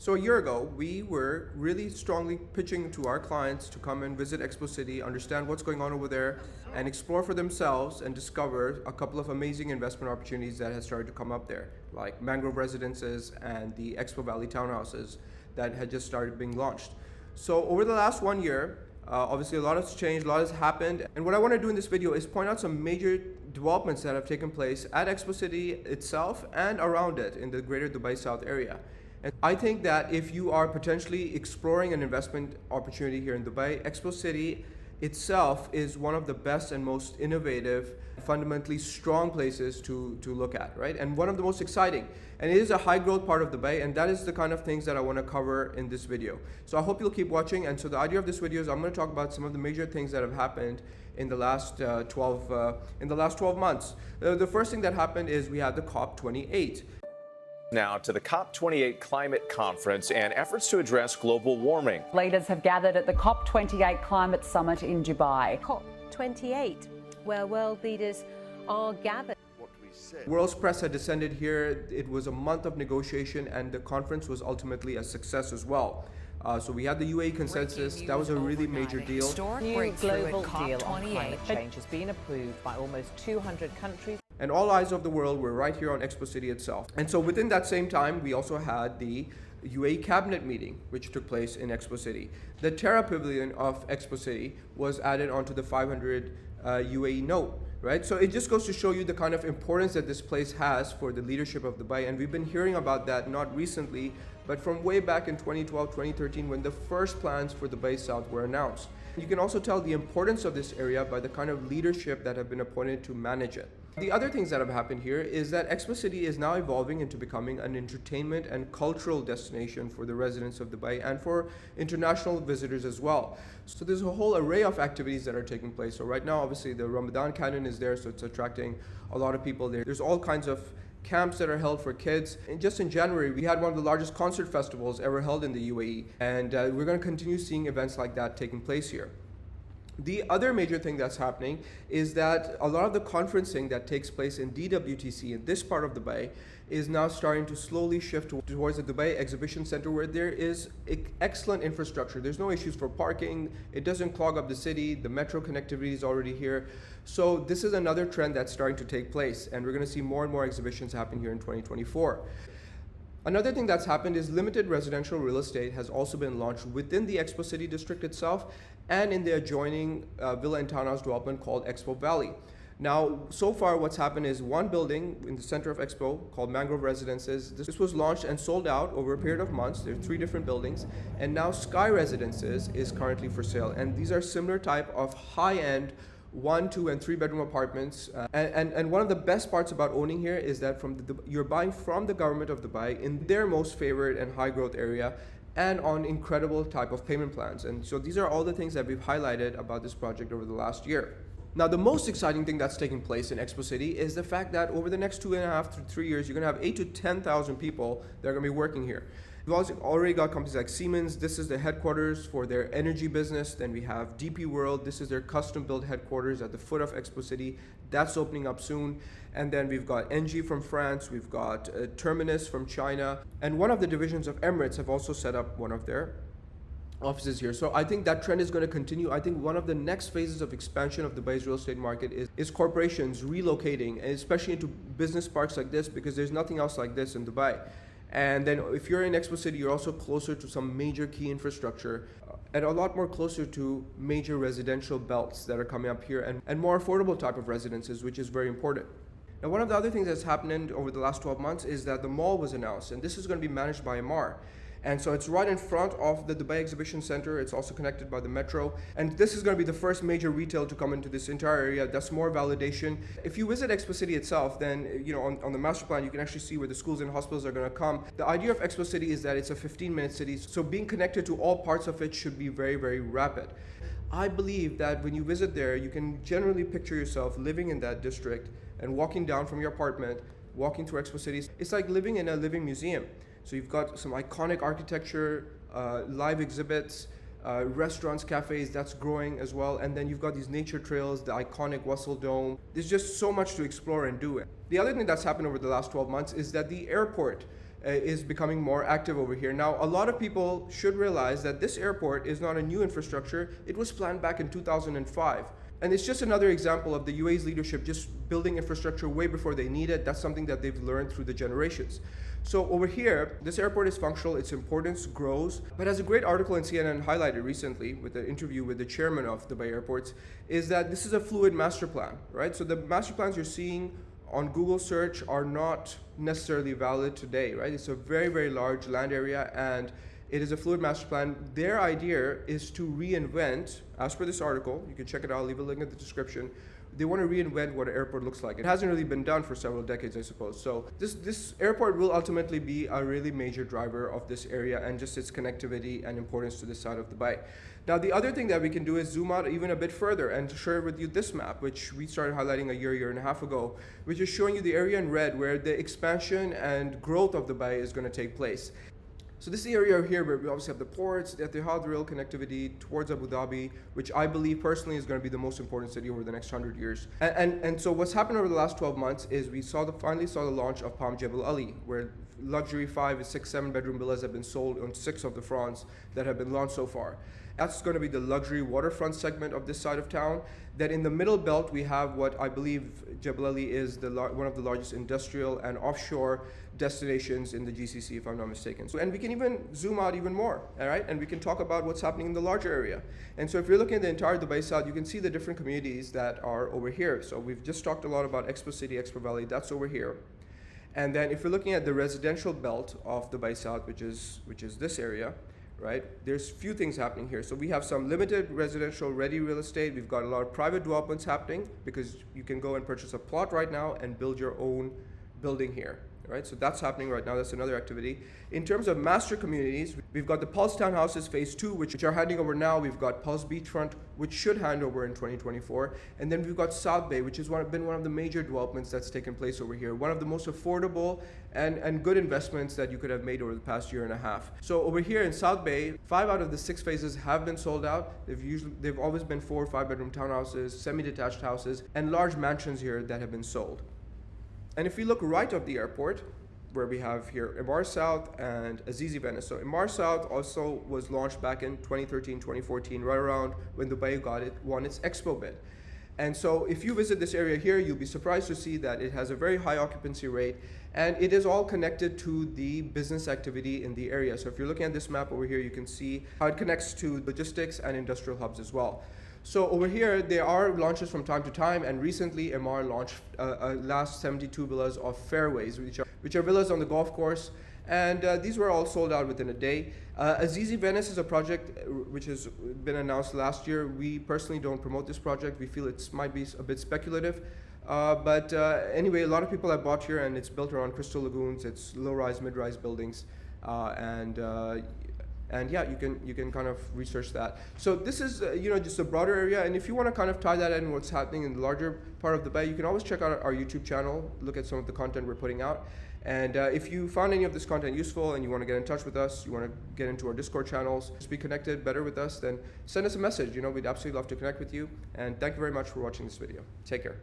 So a year ago, we were really strongly pitching to our clients to come and visit Expo City, understand what's going on over there, and explore for themselves and discover a couple of amazing investment opportunities that have started to come up there, like Mangrove Residences and the Expo Valley townhouses that had just started being launched. So over the last 1 year, obviously a lot has changed, a lot has happened, and what I want to do in this video is point out some major developments that have taken place at Expo City itself and around it in the greater Dubai South area. And I think that if you are potentially exploring an investment opportunity here in Dubai, Expo City itself is one of the best and most innovative, fundamentally strong places to look at, right? And one of the most exciting. And it is a high growth part of Dubai, and that is the kind of things that I want to cover in this video. So I hope you'll keep watching. And so the idea of this video is I'm going to talk about some of the major things that have happened in the last 12 months. The first thing that happened is we had the COP28. Now to the COP28 climate conference and efforts to address global warming. Leaders have gathered at the COP28 climate summit in Dubai. COP28, where world leaders are gathered. World's press had descended here. It was a month of negotiation, and the conference was ultimately a success as well. So we had the UAE consensus. That was a really major deal. New global deal on climate change has been approved by almost 200 countries. And all eyes of the world were right here on Expo City itself. And so within that same time, we also had the UAE Cabinet meeting, which took place in Expo City. The Terra Pavilion of Expo City was added onto the 500 UAE note, right? So it just goes to show you the kind of importance that this place has for the leadership of Dubai. And we've been hearing about that not recently, but from way back in 2012, 2013, when the first plans for Dubai South were announced. You can also tell the importance of this area by the kind of leadership that have been appointed to manage it. The other things that have happened here is that Expo City is now evolving into becoming an entertainment and cultural destination for the residents of Dubai and for international visitors as well. So there's a whole array of activities that are taking place. So right now, obviously, the Ramadan canon is there, so it's attracting a lot of people there. There's all kinds of camps that are held for kids. And just in January, we had one of the largest concert festivals ever held in the UAE. And we're going to continue seeing events like that taking place here. The other major thing that's happening is that a lot of the conferencing that takes place in DWTC in this part of Dubai is now starting to slowly shift towards the Dubai Exhibition Center, where there is excellent infrastructure. There's no issues for parking. It doesn't clog up the city. The metro connectivity is already here. So this is another trend that's starting to take place, and we're going to see more and more exhibitions happen here in 2024. Another thing that's happened is limited residential real estate has also been launched within the Expo City district itself and in the adjoining villa and townhouse development called Expo Valley. Now, so far what's happened is one building in the center of Expo called Mangrove Residences. This was launched and sold out over a period of months. There are 3 different buildings, and now Sky Residences is currently for sale. And these are similar type of high-end 1, 2, and 3 bedroom apartments. And one of the best parts about owning here is that you're buying from the government of Dubai in their most favored and high growth area and on incredible type of payment plans. And so these are all the things that we've highlighted about this project over the last year. Now, the most exciting thing that's taking place in Expo City is the fact that over the next 2.5 to 3 years, you're going to have 8,000 to 10,000 people that are going to be working here. We've also already got companies like Siemens. This is the headquarters for their energy business. Then we have DP World. This is their custom-built headquarters at the foot of Expo City. That's opening up soon. And then we've got NG from France. We've got Terminus from China. And one of the divisions of Emirates have also set up one of their offices here. So I think that trend is going to continue. I think one of the next phases of expansion of Dubai's real estate market is corporations relocating, and especially into business parks like this, because there's nothing else like this in Dubai. And then if you're in Expo City, you're also closer to some major key infrastructure and a lot more closer to major residential belts that are coming up here and more affordable type of residences, which is very important. Now, one of the other things that's happened over the last 12 months is that the mall was announced, and this is going to be managed by Emaar. And so it's right in front of the Dubai Exhibition Center. It's also connected by the metro. And this is going to be the first major retail to come into this entire area. That's more validation. If you visit Expo City itself, then on the master plan, you can actually see where the schools and hospitals are going to come. The idea of Expo City is that it's a 15-minute city. So being connected to all parts of it should be very, very rapid. I believe that when you visit there, you can generally picture yourself living in that district and walking down from your apartment, walking through Expo City. It's like living in a living museum. So you've got some iconic architecture, live exhibits, restaurants, cafes, that's growing as well. And then you've got these nature trails, the iconic Wasl Dome. There's just so much to explore and do. The other thing that's happened over the last 12 months is that the airport is becoming more active over here. Now, a lot of people should realize that this airport is not a new infrastructure. It was planned back in 2005. And it's just another example of the UAE's leadership just building infrastructure way before they need it. That's something that they've learned through the generations. So over here, this airport is functional, its importance grows, but as a great article in CNN highlighted recently with an interview with the chairman of Dubai Airports, is that this is a fluid master plan, right? So the master plans you're seeing on Google search are not necessarily valid today, right? It's a very, very large land area and it is a fluid master plan. Their idea is to reinvent, as per this article, you can check it out, I'll leave a link in the description. They want to reinvent what an airport looks like. It hasn't really been done for several decades, I suppose. So this airport will ultimately be a really major driver of this area and just its connectivity and importance to this side of Dubai. Now, the other thing that we can do is zoom out even a bit further and to share with you this map, which we started highlighting a year and a half ago, which is showing you the area in red where the expansion and growth of Dubai is going to take place. So this is the area here where we obviously have the ports, the Etihad rail connectivity towards Abu Dhabi, which I believe personally is going to be the most important city over the next 100 years. And so what's happened over the last 12 months is we finally saw the launch of Palm Jebel Ali, where luxury 5, 6, 7 bedroom villas have been sold on 6 of the fronts that have been launched so far. That's going to be the luxury waterfront segment of this side of town. Then in the middle belt, we have what I believe Jebel Ali is one of the largest industrial and offshore destinations in the GCC, if I'm not mistaken. And we can even zoom out even more, all right? And we can talk about what's happening in the larger area. And so if you're looking at the entire Dubai South, you can see the different communities that are over here. So we've just talked a lot about Expo City, Expo Valley, that's over here. And then if you're looking at the residential belt of Dubai South, which is this area, right? There's few things happening here. So we have some limited residential ready real estate. We've got a lot of private developments happening because you can go and purchase a plot right now and build your own building here. Right, so that's happening right now. That's another activity. In terms of master communities, we've got the Pulse Townhouses Phase 2, which are handing over now. We've got Pulse Beachfront, which should hand over in 2024. And then we've got South Bay, which has been one of the major developments that's taken place over here. One of the most affordable and good investments that you could have made over the past year and a half. So over here in South Bay, 5 out of the 6 phases have been sold out. They've always been 4 or 5 bedroom townhouses, semi-detached houses, and large mansions here that have been sold. And if we look right of the airport, where we have here Emaar South and Azizi Venice. So Emaar South also was launched back in 2013, 2014, right around when Dubai won its Expo bid. And so if you visit this area here, you'll be surprised to see that it has a very high occupancy rate and it is all connected to the business activity in the area. So if you're looking at this map over here, you can see how it connects to logistics and industrial hubs as well. So over here, there are launches from time to time, and recently Emaar launched last 72 villas of Fairways, which are villas on the golf course, and these were all sold out within a day. Azizi Venice is a project which has been announced last year. We personally don't promote this project. We feel it might be a bit speculative, but anyway, a lot of people have bought here, and it's built around crystal lagoons. It's low-rise, mid-rise buildings, and yeah, you can kind of research that. So this is just a broader area, and if you want to kind of tie that in what's happening in the larger part of Dubai, you can always check out our YouTube channel, look at some of the content we're putting out. And if you found any of this content useful and you want to get in touch with us, you want to get into our Discord channels, just be connected better with us, then send us a message. We'd absolutely love to connect with you. And thank you very much for watching this video. Take care.